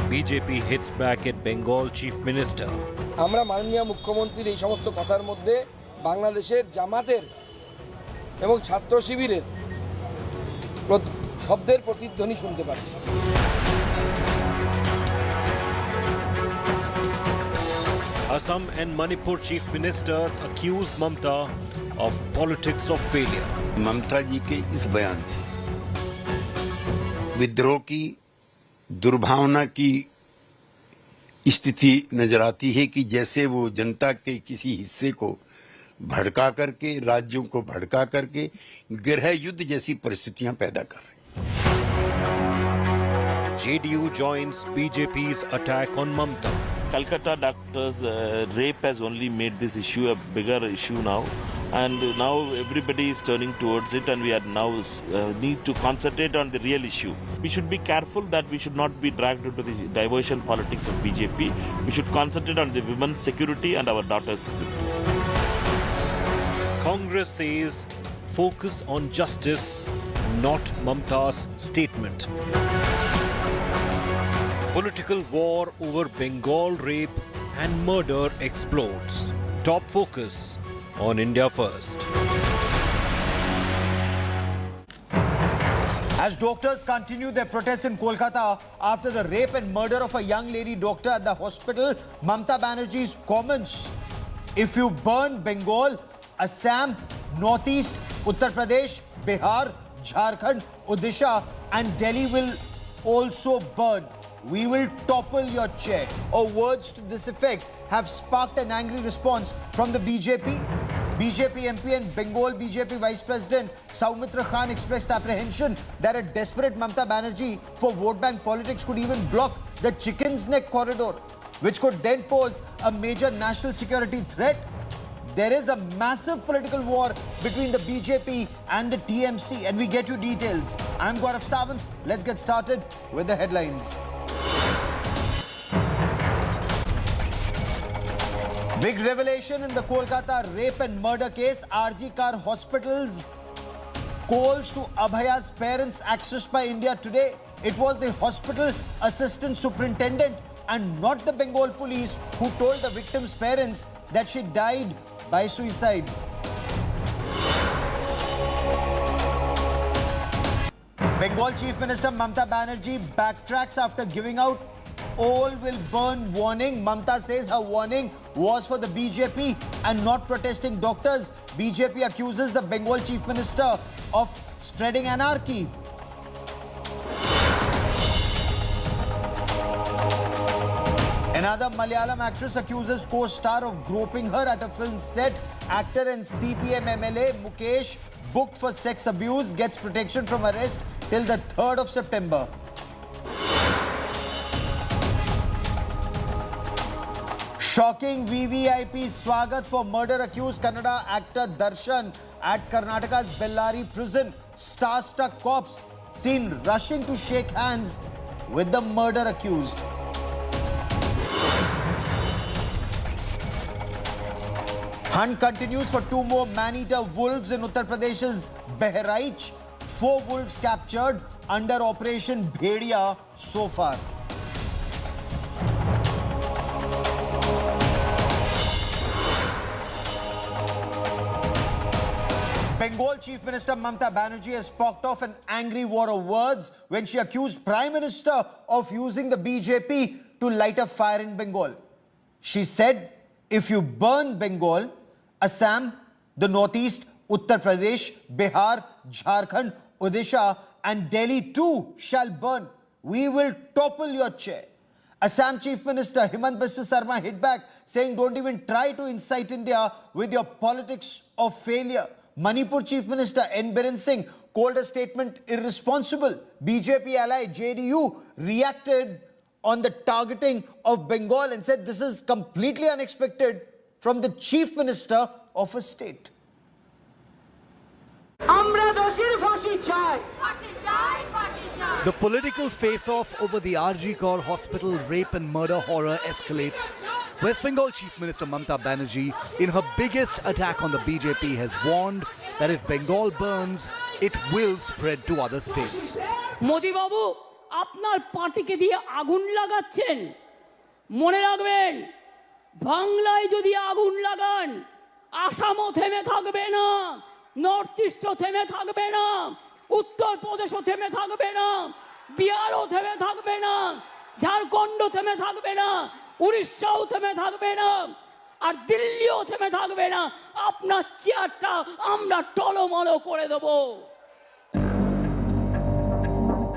BJP hits back at Bengal Chief Minister. আমরা মাননীয় মুখ্যমন্ত্রীর এই সমস্ত কথার মধ্যে বাংলাদেশের জামাতের এবং ছাত্র শিবিরের শব্দের প্রতিধ্বনি শুনতে পাচ্ছি। Assam and Manipur Chief Ministers accuse Mamta of politics of failure. ममता जी के इस बयान से विद्रोह की दुर्भावना की स्थिति नजर आती है कि जैसे वो जनता के किसी हिस्से को भड़का करके, राज्यों को भड़का करके गृह युद्ध जैसी परिस्थितियां पैदा कर रहे हैं। JDU joins BJP's attack on Mamta. Kolkata doctors' rape has only made this issue a bigger issue now, and now everybody is turning towards it, and we are now need to concentrate on the real issue. We should be careful that we should not be dragged into the diversion politics of BJP. We should concentrate on the women's security and our daughters' security. Congress says focus on justice, not Mamta's statement. Political war over Bengal rape and murder explodes. Top focus on India First. As doctors continue their protests in Kolkata after the rape and murder of a young lady doctor at the hospital, Mamta Banerjee's comments: if you burn Bengal, Assam, Northeast, Uttar Pradesh, Bihar, Jharkhand, Odisha and Delhi will also burn. We will topple your chair. Or words to this effect have sparked an angry response from the BJP. BJP MP and Bengal BJP Vice President Soumitra Khan expressed apprehension that a desperate Mamta Banerjee for vote bank politics could even block the Chicken's Neck corridor, which could then pose a major national security threat. There is a massive political war between the BJP and the TMC, and we get you details. I'm Gaurav Sawant. Let's get started with the headlines. Big revelation in the Kolkata rape and murder case. RG Kar Hospital's calls to Abhaya's parents accessed by India today. It was the hospital assistant superintendent and not the Bengal police who told the victim's parents that she died by suicide. Bengal Chief Minister Mamta Banerjee backtracks after giving out all will burn warning. Mamta says her warning was for the BJP and not protesting doctors. BJP accuses the Bengal Chief Minister of spreading anarchy. Another Malayalam actress accuses co-star of groping her at a film set. Actor and CPM MLA Mukesh, booked for sex abuse, gets protection from arrest till the 3rd of September. Shocking VVIP swagat for murder accused Kannada actor Darshan at Karnataka's Bellary prison. Star-struck cops seen rushing to shake hands with the murder accused. Hunt continues for 2 more man-eater wolves in Uttar Pradesh's Bahraich. 4 wolves captured under Operation Bhediya so far. Bengal Chief Minister Mamta Banerjee has sparked off an angry war of words when she accused Prime Minister of using the BJP to light a fire in Bengal. She said, if you burn Bengal, Assam, the Northeast, Uttar Pradesh, Bihar, Jharkhand, Odisha and Delhi too shall burn. We will topple your chair. Assam Chief Minister Himant Biswa Sarma hit back, saying don't even try to incite India with your politics of failure. Manipur Chief Minister N. Biren Singh called a statement irresponsible. BJP ally JDU reacted on the targeting of Bengal and said this is completely unexpected from the Chief Minister of a state. The political face-off over the RG Kar Hospital rape and murder horror escalates. West Bengal Chief Minister Mamta Banerjee, in her biggest attack on the BJP, has warned that if Bengal burns, it will spread to other states. Modi Babu, আপনার পার্টিকে দিয়ে আগুন লাগাচ্ছেন। মনে রাখবেন, বাংলায় যদি আগুন লাগান, আসামও থেমে থাকবে না, নর্থ ইস্টও থেমে থাকবে না, উত্তরপ্রদেশও থেমে থাকবে না, বিহারও থেমে থাকবে না, ঝাড়খণ্ড থেমে থাকবে না, উড়িষ্যাও থেমে থাকবে না, আর দিল্লিও থেমে থাকবে না। আপনার চেয়ারটা আমরা টলমল করে দেবো।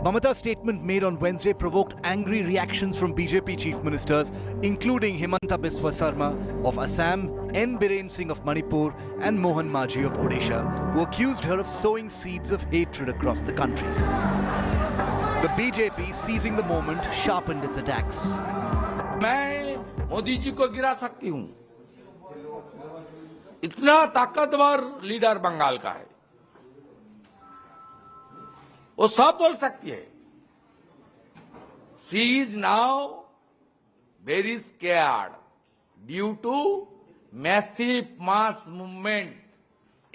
Mamata's statement made on Wednesday provoked angry reactions from BJP chief ministers, including Himanta Biswa Sarma of Assam, N. Biren Singh of Manipur, and Mohan Majhi of Odisha, who accused her of sowing seeds of hatred across the country. The BJP, seizing the moment, sharpened its attacks. मैं मोदी जी को गिरा सकती हूं, इतना ताकतवर leader Bengal का है, वो सब बोल सकती है। She is now very scared due to massive mass movement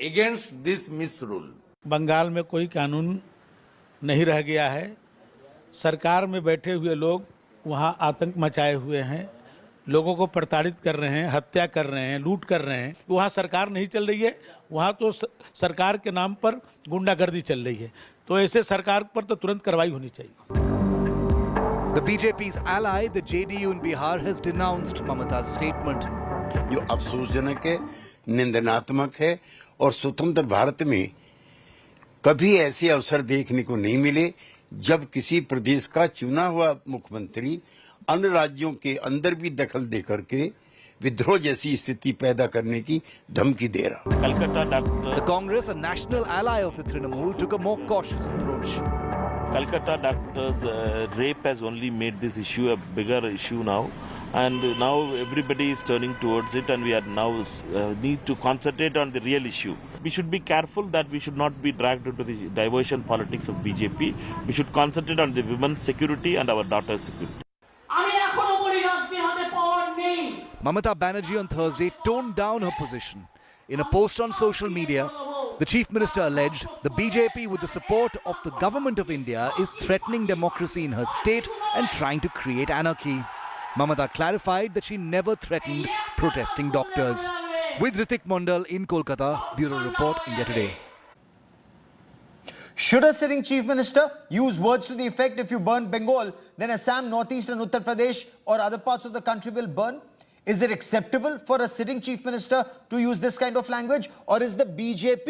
against this misrule. Bengal में कोई कानून नहीं रह गया है। सरकार में बैठे हुए लोग वहाँ आतंक मचाए हुए हैं, लोगों को प्रताड़ित कर रहे हैं, हत्या कर रहे हैं, लूट कर रहे हैं। वहाँ सरकार नहीं चल रही है, वहाँ तो सरकार के नाम पर गुंडागर्दी चल रही है। तो ऐसे सरकार पर तो तुरंत कार्रवाई होनी चाहिए। The BJP's ally, the JDU in Bihar, has denounced Mamata's statement. जो अफसोसजनक है, निंदनात्मक है और स्वतंत्र भारत में कभी ऐसे अवसर देखने को नहीं मिले जब किसी प्रदेश का चुना हुआ मुख्यमंत्री अन्य राज्यों के अंदर भी दखल दे करके विद्रोह जैसी स्थिति पैदा करने की धमकी दे रहा। Kolkata The doctors, Congress, a national ally of the Trinamool, took a more cautious approach. Kolkata doctors rape has only made this issue a bigger issue now, and now everybody is turning towards it, and we are now need to concentrate on the real issue. We should be careful that we should not be dragged into the diversion politics of BJP. We should concentrate on the women's security and our daughters' security. আমি এখনো বলি, রাজ্যের হাতে পাওয়ার নেই। Mamata Banerjee on Thursday toned down her position. In a post on social media, the chief minister alleged the BJP, with the support of the government of India, is threatening democracy in her state and trying to create anarchy. Mamata clarified that she never threatened protesting doctors. With Ritik Mondal in Kolkata, Bureau Report, India Today. Should a sitting chief minister use words to the effect, if you burn Bengal, then Assam, Northeast and Uttar Pradesh or other parts of the country will burn? Is it acceptable for a sitting chief minister to use this kind of language? Or is the BJP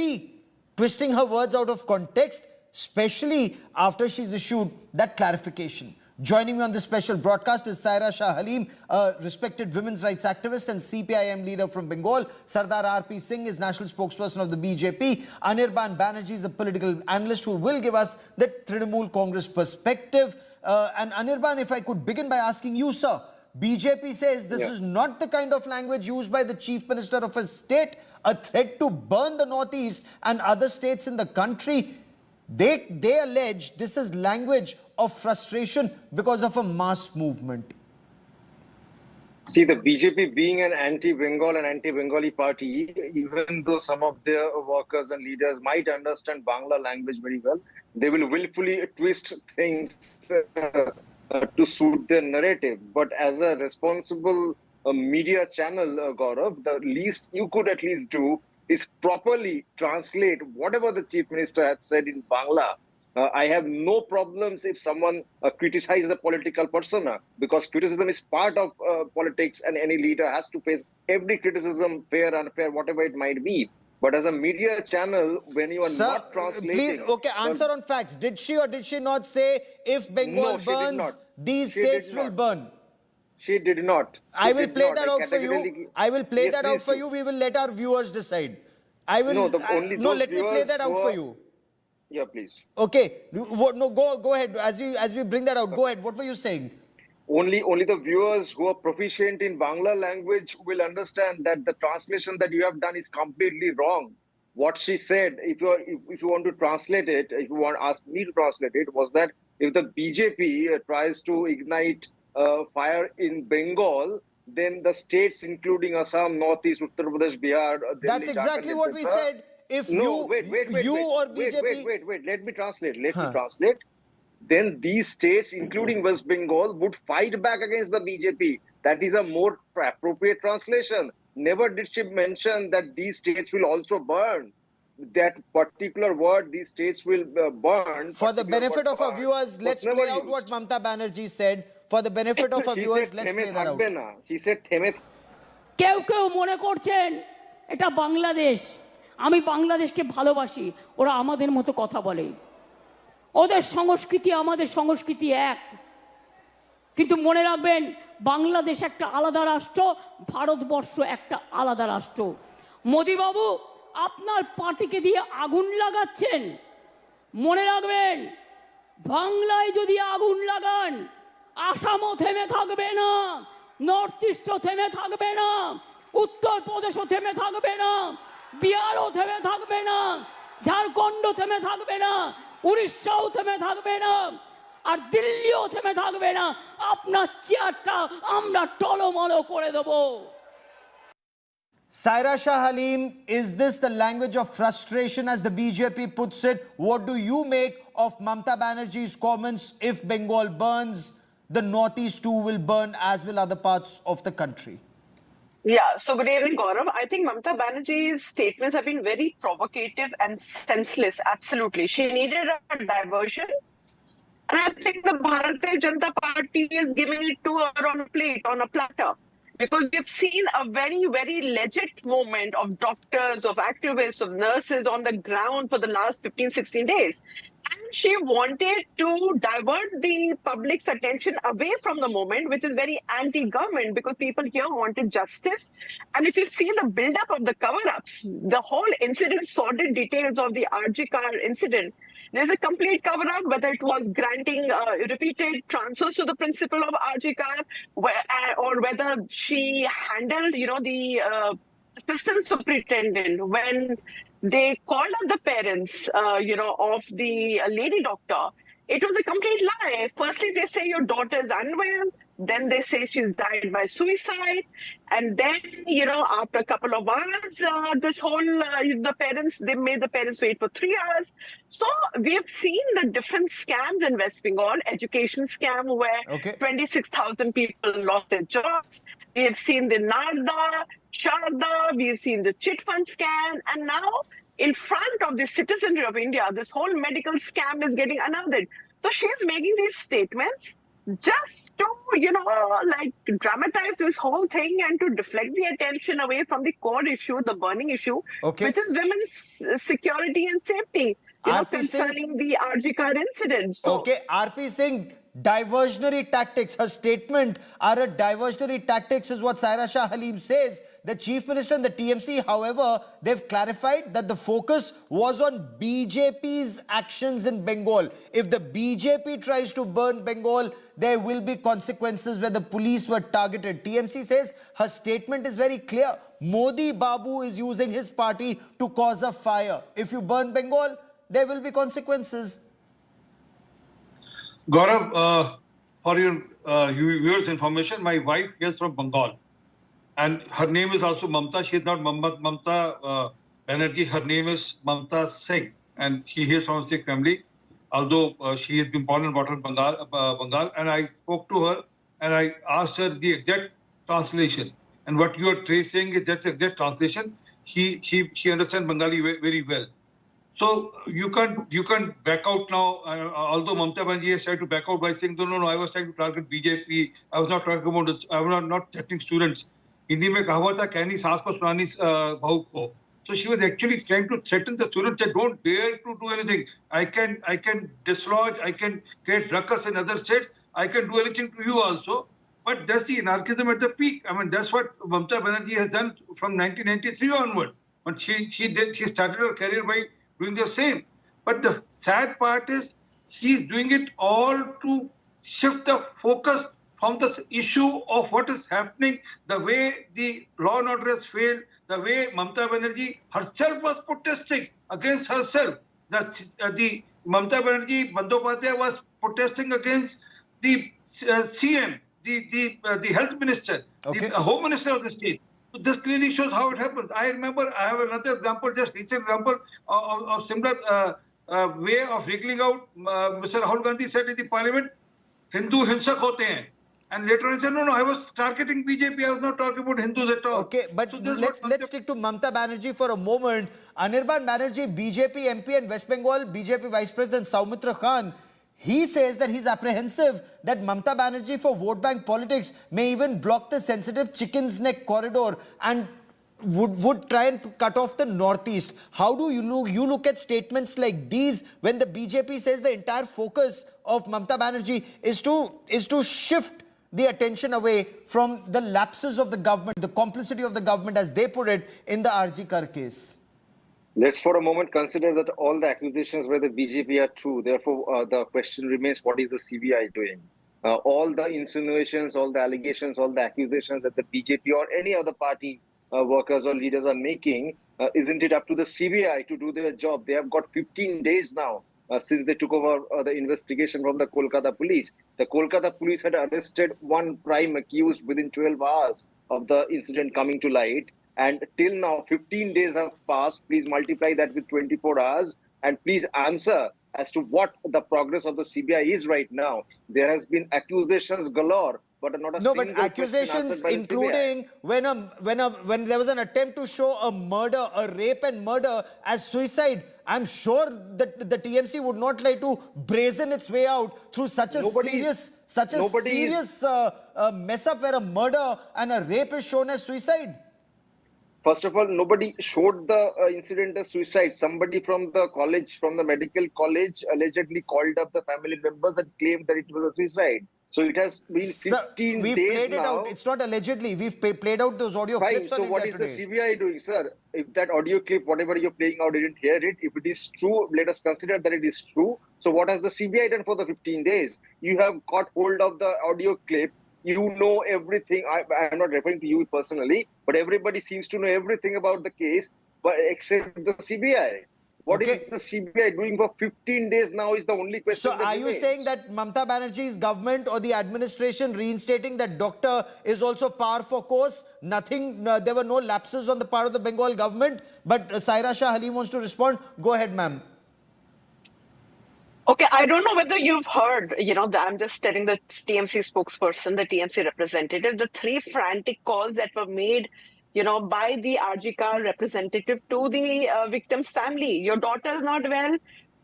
twisting her words out of context, especially after she's issued that clarification? Joining me on this special broadcast is Saira Shah Halim, a respected women's rights activist and CPIM leader from Bengal. Sardar R.P. Singh is national spokesperson of the BJP. Anirban Banerjee is a political analyst who will give us the Trinamool Congress perspective. And Anirban, if I could begin by asking you, sir, BJP says this is not the kind of language used by the chief minister of a state, a threat to burn the Northeast and other states in the country. They allege this is language of frustration because of a mass movement. See, the BJP being an anti-Bengal and anti-Bengali party, even though some of their workers and leaders might understand Bangla language very well, they will willfully twist things to suit their narrative. But as a responsible media channel, Gaurav, the least you could at least do is properly translate whatever the chief minister had said in Bangla. I have no problems if someone criticizes a political persona, because criticism is part of politics and any leader has to face every criticism, fair, unfair, whatever it might be. But as a media channel, when you are not translating... Please, okay, answer on facts. Did she or did she not say, if Bengal burns, these states will burn? She did not. I will play that out for you. I will play that out for you. We will let our viewers decide. I will... No, let me play that out for you. Yeah, please. Okay. No, go ahead. As we bring that out, go ahead. What were you saying? Only the viewers who are proficient in Bangla language will understand that the translation that you have done is completely wrong. What she said, if you want to translate it, if you want ask me to translate it, was that if the BJP tries to ignite fire in Bengal, then the states including Assam, Northeast, Uttar Pradesh, Bihar, Delhi, That's exactly what we said. If no, wait, you or BJP... Wait, let me translate. then these states, including West Bengal, would fight back against the BJP. That is a more appropriate translation. Never did she mention that these states will also burn. That particular word, these states will burn. For the particular benefit word of our burn, viewers, was let's never play out used. what Mamta Banerjee said. For the benefit of our She viewers, said, let's "Theme play that out. থাকবে না." She said, "থেমে কেউ কেউ মনে করছেন এটা বাংলাদেশ, আমি বাংলাদেশকে ভালোবাসি, ওরা আমাদের মতো কথা বলে, ওদের সংস্কৃতি আমাদের সংস্কৃতি এক। কিন্তু মনে রাখবেন বাংলাদেশ একটা আলাদা রাষ্ট্র, ভারতবর্ষ একটা আলাদা রাষ্ট্র। মোদিবাবু আপনার পার্টিকে দিয়ে আগুন লাগাচ্ছেন, মনে রাখবেন বাংলায় যদি আগুন লাগান আসামও থেমে থাকবে না, নর্থ ইস্টও থেমে থাকবে না, উত্তরপ্রদেশও থেমে থাকবে না, বিহারও থেমে থাকবে না, ঝাড়খণ্ড থেমে থাকবে না, উড়িষ্যাও থেমে থাকবে না, আর দিল্লিও থেমে থাকবে না। আপনার চেয়ারটা আমরা টলমলো করে দেবো। Saira Shah Halim, is this the language of frustration as the BJP puts it? What do you make of Mamta Banerjee's comments? If Bengal burns, the Northeast too will burn, as will other parts of the country. Yeah, so good evening, Gaurav. I think Mamta Banerjee's statements have been very provocative and senseless, absolutely. She needed a diversion. And I think the Bharatiya Janata Party is giving it to her on a plate, on a platter. Because we've seen a very, very legit movement of doctors, of activists, of nurses on the ground for the last 15, 16 days. And she wanted to divert the public's attention away from the movement, which is very anti-government, because people here wanted justice. And if you see the build-up of the cover-ups, the whole incident, sordid details of the RG car incident, there's a complete cover-up, whether it was granting repeated transfers to the principal of RG car, or whether she handled, the assistant superintendent when they called up the parents, of the lady doctor. It was a complete lie. Firstly, they say your daughter is unwell. Then they say she's died by suicide. And then, after a couple of hours, this whole, they made the parents wait for 3 hours. So we've seen the different scams in West Bengal, education scam where 26,000 people lost their jobs. We've seen the Narda, Sharda, we've seen the chit fund scam. And now, in front of the citizenry of India, this whole medical scam is getting annulled. So she's making these statements just to, dramatize this whole thing and to deflect the attention away from the core issue, the burning issue, which is women's security and safety, concerning the RG car incident. So, RP Singh, diversionary tactics. Her statement are a diversionary tactics is what Saira Shah Halim says. The Chief Minister and the TMC, however, they've clarified that the focus was on BJP's actions in Bengal. If the BJP tries to burn Bengal, there will be consequences where the police were targeted. TMC says her statement is very clear. Modi Babu is using his party to cause a fire. If you burn Bengal, there will be consequences. Gaurav, for your viewers' information, my wife is from Bengal. And her name is also Mamta. She is not Mamta Banerjee. Her name is Mamta Singh. And she is from a Sikh family. Although she has been born and brought up in Bengal. And I spoke to her and I asked her the exact translation. And what you are tracing is that's the exact translation. She understands Bengali very well. So you can't back out now. Although Mamta Banerjee has tried to back out by saying, no, I was trying to target BJP. I was not talking about I was not threatening students. Hindi mein kaha tha कहनी सास को सुनानी बहू को. So she was actually trying to threaten the students that don't dare to do anything. I can dislodge. I can create ruckus in other states. I can do anything to you also. But that's the anarchism at the peak. I mean, that's what Mamta Banerjee has done from 1993 onward. But she started her career by doing the same. But the sad part is she's doing it all to shift the focus from the issue of what is happening, the way the law and order has failed, the way Mamta Banerjee herself was protesting against herself. The Mamta Banerjee Bandyopadhyay was protesting against the CM, the health minister, the home minister of the state. So this clearly shows how it happens. I remember, I have another example, just recent example of similar way of wriggling out. Mr. Rahul Gandhi said in the parliament, Hindu hinsak hote hain. And later he said, no, I was targeting BJP. I was not talking about Hindus at all. Okay, but So this is let's stick to Mamata Banerjee for a moment. Anirban Banerjee, BJP MP and West Bengal BJP Vice President Soumitra Khan, he says that he's apprehensive that Mamata Banerjee for vote bank politics may even block the sensitive Chicken's Neck corridor and would try and cut off the northeast. How do you look at statements like these when the BJP says the entire focus of Mamata Banerjee is to shift the attention away from the lapses of the government, the complicity of the government, as they put it, in the RG Kar case? Let's for a moment consider that all the accusations by the BJP are true. Therefore, the question remains, what is the CBI doing? All the insinuations, all the allegations, all the accusations that the BJP or any other party workers or leaders are making, isn't it up to the CBI to do their job? They have got 15 days now since they took over the investigation from the Kolkata police. The Kolkata police had arrested one prime accused within 12 hours of the incident coming to light. And till now, 15 days have passed. Please multiply that with 24 hours and please answer as to what the progress of the CBI is right now. There has been accusations galore, but not a No, single but accusations question answered by the including CBI. when there was an attempt to show a rape and murder as suicide. I'm sure that the TMC would not try to brazen its way out through such a serious mess up where a murder and a rape is shown as suicide. First of all, nobody showed the incident as suicide. Somebody from the college, from the medical college, allegedly called up the family members and claimed that it was a suicide. So it has been 15 we've days played it now. out. It's not allegedly. We've played out those audio Fine. clips on So India what is Today. the CBI doing, sir? If that audio clip, whatever you're playing out, didn't hear it, if it is true, let us consider that it is true. So what has the CBI done for the 15 days? You have got hold of the audio clip. You know everything. I'm not referring to you personally, but everybody seems to know everything about the case, but except the CBI. What is the CBI doing for 15 days now is the only question. So are you saying that Mamata Banerjee's government or the administration reinstating that doctor is also par for course? Nothing, there were no lapses on the part of the Bengal government. But Saira Shah Halim wants to respond. Go ahead, ma'am. Okay, I don't know whether you've heard, I'm just telling the TMC spokesperson, the TMC representative, the 3 frantic calls that were made, by the RG Kar representative to the victim's family. Your daughter is not well.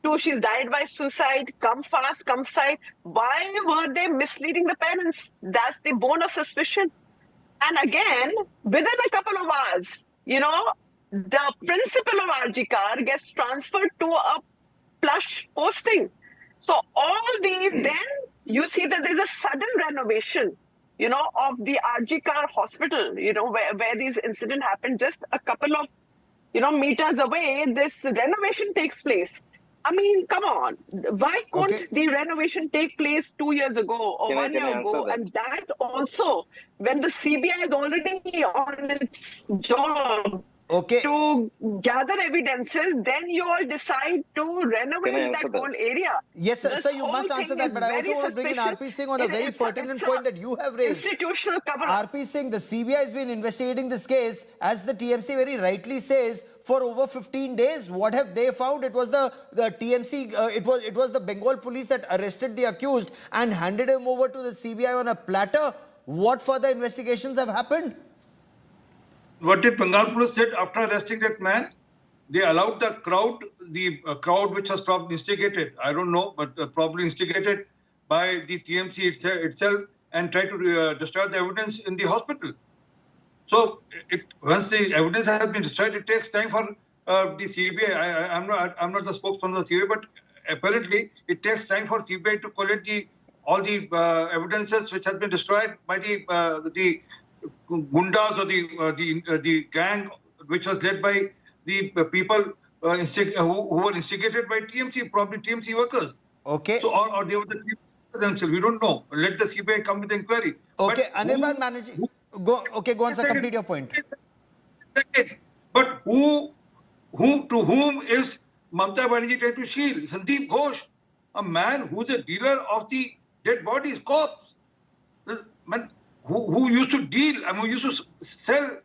2, she's died by suicide. Come fast, come side. Why were they misleading the parents? That's the bone of suspicion. And again, within a couple of hours, the principal of RG Kar gets transferred to a plush posting. So all these, then you see that there's a sudden renovation, of the RG Kar hospital, where these incidents happened just a couple of, meters away. This renovation takes place. I mean, come on. Why couldn't the renovation take place 2 years ago or 1 year ago? And that also, when the CBI is already on its job, to gather evidences, then you all decide to renovate that whole area. Yes, sir, you must answer that. But I also want to bring in RP Singh on a very pertinent point that you have raised. Institutional cover-up. RP Singh, the CBI has been investigating this case, as the TMC very rightly says, for over 15 days. What have they found? It was the TMC, it was the Bengal police that arrested the accused and handed him over to the CBI on a platter. What further investigations have happened? What did Bengal police said after arresting that man? They allowed the crowd which was probably instigated, I don't know, but probably instigated by the TMC itself and tried to destroy the evidence in the hospital. So once the evidence has been destroyed, it takes time for the CBI. I'm not the spokesman of the CBI, but apparently it takes time for CBI to collect all the evidences which has been destroyed by the gundas or the gang which was led by the people who were instigated by TMC, probably TMC workers. Okay. So or they were the TMC themselves. We don't know. Let the CBI come with inquiry. Okay, Anirban Banerjee. Go on, sir. Complete your point. Second, but to whom is Mamata Banerjee trying to shield? Sandeep Ghosh, a man who's a dealer of the dead bodies, corpse. Man, who used to deal, who used to sell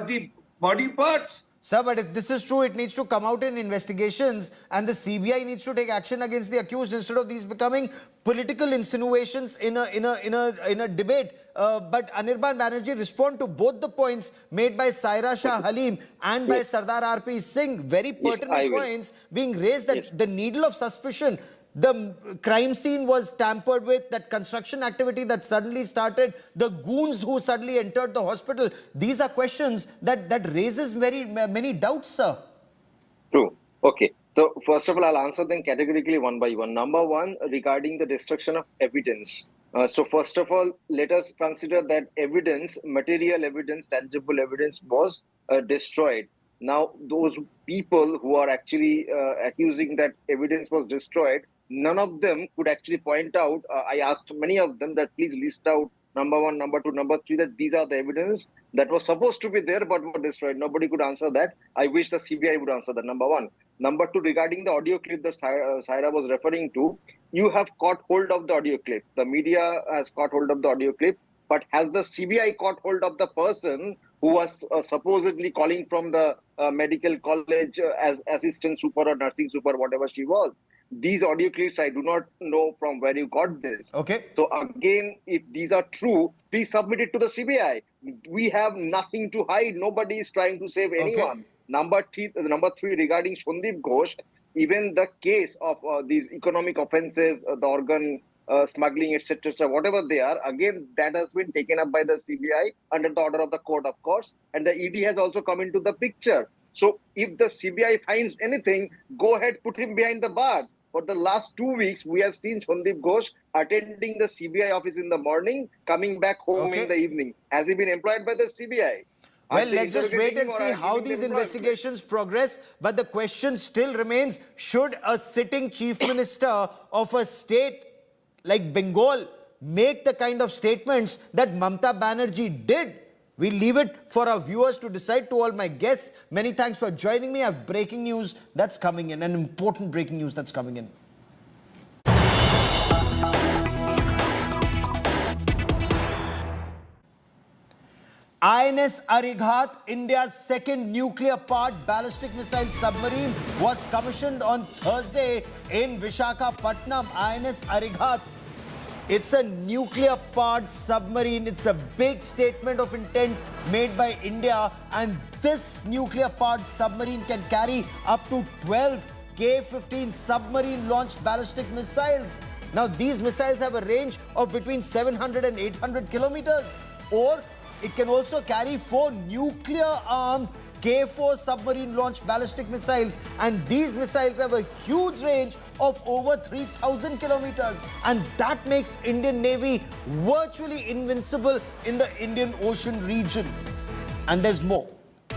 the body parts. Sir, but if this is true, it needs to come out in investigations and the CBI needs to take action against the accused instead of these becoming political insinuations in a debate. But Anirban Banerjee respond to both the points made by Saira Shah Halim and by Sardar R.P. Singh. Very pertinent points being raised that the needle of suspicion, the crime scene was tampered with, that construction activity that suddenly started, the goons who suddenly entered the hospital. These are questions that raises many doubts, sir. True. Okay. So first of all, I'll answer them categorically one by one. Number one, regarding the destruction of evidence. So first of all, let us consider that evidence, material evidence, tangible evidence was destroyed. Now, those people who are actually accusing that evidence was destroyed, none of them could actually point out. I asked many of them that please list out number one, number two, number three, that these are the evidence that was supposed to be there but were destroyed. Nobody could answer that. I wish the CBI would answer that, number one. Number two, regarding the audio clip that Saira was referring to, you have caught hold of the audio clip. The media has caught hold of the audio clip, but has the CBI caught hold of the person who was supposedly calling from the medical college as assistant super or nursing super, whatever she was? These audio clips, I do not know from where you got this. Okay. So again, if these are true, please submit it to the CBI. We have nothing to hide. Nobody is trying to save anyone. Number three, regarding Sandeep Ghosh, even the case of these economic offences, the organ smuggling, etc., whatever they are, again, that has been taken up by the CBI under the order of the court, of course, and the ED has also come into the picture. So if the CBI finds anything, go ahead, put him behind the bars. For the last 2 weeks, we have seen Sandeep Ghosh attending the CBI office in the morning, coming back home in the evening. Has he been employed by the CBI? Well, let's just wait and see how these investigations progress. But the question still remains, should a sitting chief minister of a state like Bengal make the kind of statements that Mamta Banerjee did? We leave it for our viewers to decide. To all my guests, many thanks for joining me. I have breaking news that's coming in, an important breaking news that's coming in. INS Arighat, India's second nuclear-powered ballistic missile submarine, was commissioned on Thursday in Visakhapatnam. INS Arighat. It's a nuclear-powered submarine. It's a big statement of intent made by India. And this nuclear-powered submarine can carry up to 12 K-15 submarine-launched ballistic missiles. Now, these missiles have a range of between 700 and 800 kilometers. Or it can also carry 4 nuclear-armed K-4 submarine-launched ballistic missiles, and these missiles have a huge range of over 3,000 kilometers, and that makes Indian Navy virtually invincible in the Indian Ocean region. And there's more.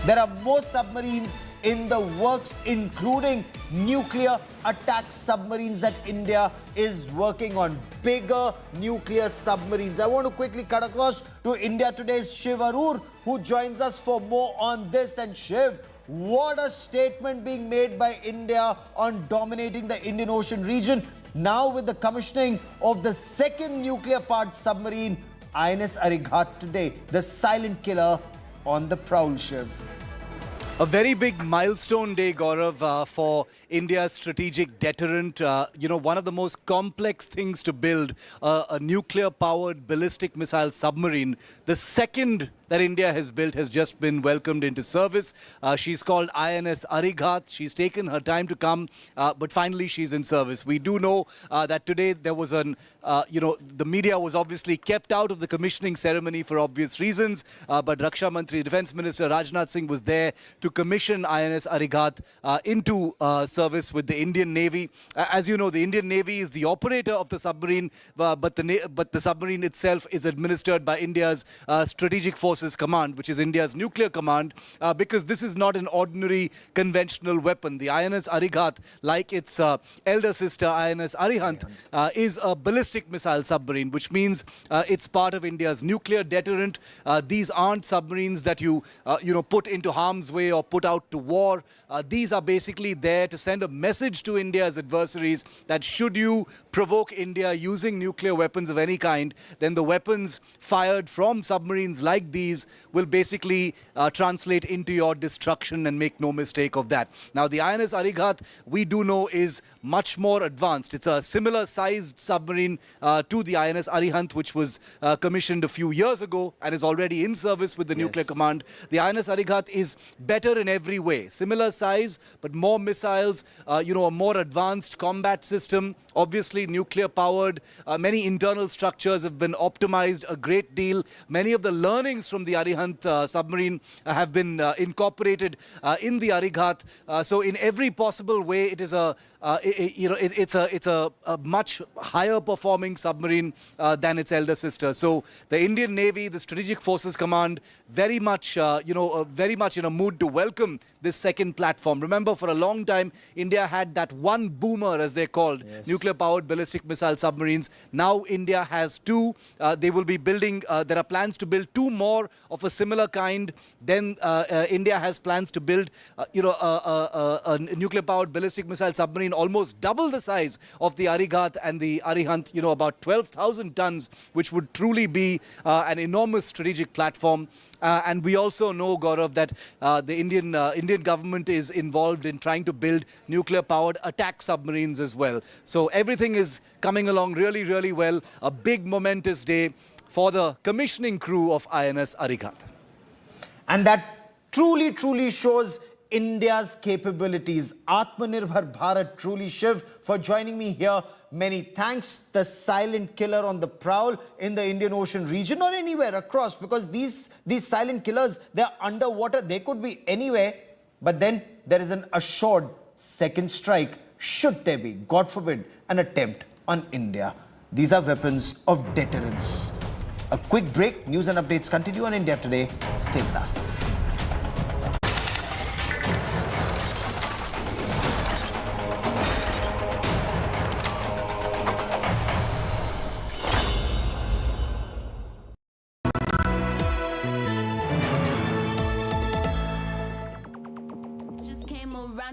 There are more submarines in the works, including nuclear attack submarines that India is working on. Bigger nuclear submarines. I want to quickly cut across to India Today's Shiv Arur, who joins us for more on this. And Shiv, what a statement being made by India on dominating the Indian Ocean region. Now with the commissioning of the second nuclear-powered submarine, INS Arighat today, the silent killer on the prowl, Shiv. A very big milestone day, Gaurav, for India's strategic deterrent. One of the most complex things to build, a nuclear-powered ballistic missile submarine. The second that India has built has just been welcomed into service. She's called INS Arighat. She's taken her time to come, but finally she's in service. We do know that today there was the media was obviously kept out of the commissioning ceremony for obvious reasons, but Raksha Mantri, Defense Minister Rajnath Singh was there to commission INS Arighat into service with the Indian Navy. As you know, the Indian Navy is the operator of the submarine, but the submarine itself is administered by India's Strategic Forces Command, which is India's nuclear command, because this is not an ordinary conventional weapon. The INS Arighat, like its elder sister INS Arihant, is a ballistic missile submarine, which means it's part of India's nuclear deterrent. These aren't submarines that you put into harm's way or put out to war. These are basically there to send a message to India's adversaries that should you provoke India using nuclear weapons of any kind, then the weapons fired from submarines like these peace will basically translate into your destruction, and make no mistake of that. Now, the INS Arighat, we do know, is much more advanced. It's a similar sized submarine to the INS Arihant, which was commissioned a few years ago and is already in service with the Nuclear Command. The INS Arighat is better in every way. Similar size, but more missiles, a more advanced combat system, obviously nuclear powered. Many internal structures have been optimized a great deal. Many of the learnings from the Arihant submarine have been incorporated in the Arighat. So in every possible way, it is it's a much higher performing submarine than its elder sister. So the Indian Navy, the Strategic Forces Command, very much very much in a mood to welcome this second platform. Remember, for a long time, India had that one boomer, as they're called, nuclear-powered ballistic missile submarines. Now India has two. They will be building, there are plans to build two more of a similar kind. Then India has plans to build, a nuclear-powered ballistic missile submarine almost double the size of the Arighat and the Arihant, about 12,000 tons, which would truly be an enormous strategic platform. And we also know, Gaurav, that the Indian government is involved in trying to build nuclear-powered attack submarines as well. So everything is coming along really, really well. A big momentous day for the commissioning crew of INS Arighat. And that truly, truly shows India's capabilities. Atmanirbhar Bharat, truly. Shiv, for joining me here. Many thanks. The silent killer on the prowl in the Indian Ocean region or anywhere across, because these silent killers, they're underwater. They could be anywhere, but then there is an assured second strike, should there be, God forbid, an attempt on India. These are weapons of deterrence. A quick break. News and updates continue on India Today. Stay with us.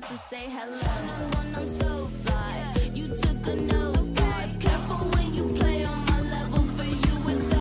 To say hello, I'm so fly. You took a